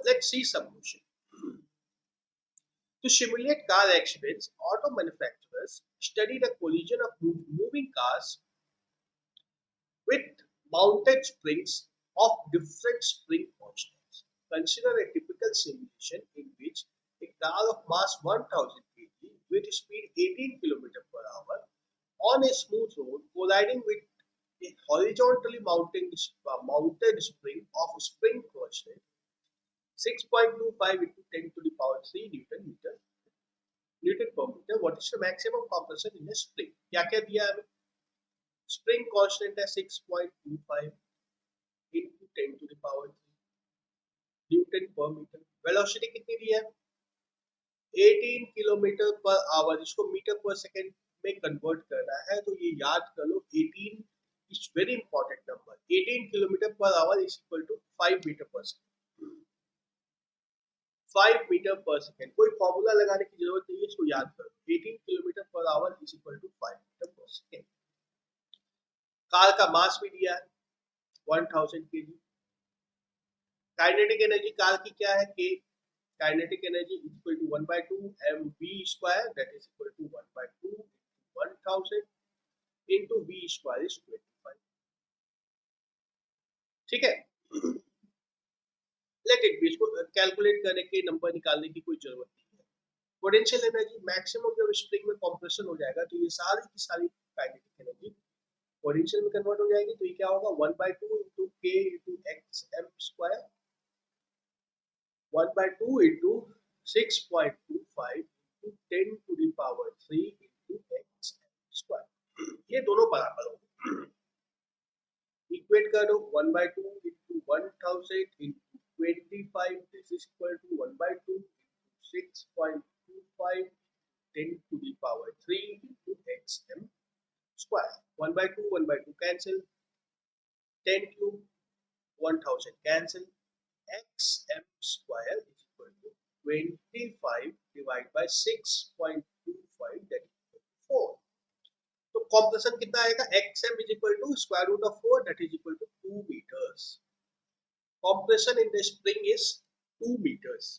let's see some motion. To simulate car accidents, auto manufacturers studied a collision of moving cars with mounted springs of different spring constants. Consider a typical simulation in which a car of mass 1000 kg with speed 18 km per hour on a smooth road colliding with a horizontally mounted spring of spring constant 6.25 into 10 to the power 3 Newton per meter. What is the maximum compression in a spring? क्या क्या दिया है? Spring constant है 6.25 into 10 to the power 3 Newton per meter. Velocity कितनी दी है? 18 kilometre per our. इसको metre per second में convert करना है तो ये याद कर लो 18 is very important number. 18 kilometre per hour is equal to 5 metre per second. 5 metre per second. कोई फॉर्मूला लगाने की जरूरत नहीं है, इसको याद करो. 18 kilometre per hour is equal to 5 metre per second. Car का मास भी दिया है 1000 केजी. काइनेटिक एनर्जी कार की क्या है? K. Kinetic energy is equal to 1/2 mv square that is equal to 1/2 1000 into v square is 25. ठीक है. Let it be. इसको कैलकुलेट करने के नंबर निकालने की कोई जरूरत नहीं है. पोटेंशियल एनर्जी मैक्सिमम जब स्प्रिंग में कंप्रेशन हो जाएगा तो ये सारी की सारी काइनेटिक एनर्जी पोटेंशियल में कन्वर्ट हो जाएगी. तो ये क्या होगा? 1/2 into k into xm square 1/2 into 6.25 into 10 to the power 3 into xm square. ये दोनों बराबर होंगे. इक्वेट करो 1/2 into 1000 into 25. This is equal to 1/2 into 6.25 10 to the power 3 into xm square. 1/2 cancel. 10 cube 1000 cancel. xm square is equal to 25 divided by 6.25 that is equal to 4. तो compression कितना आएगा? xm is equal to square root of 4 that is equal to 2 meters. Compression in the spring is 2 meters.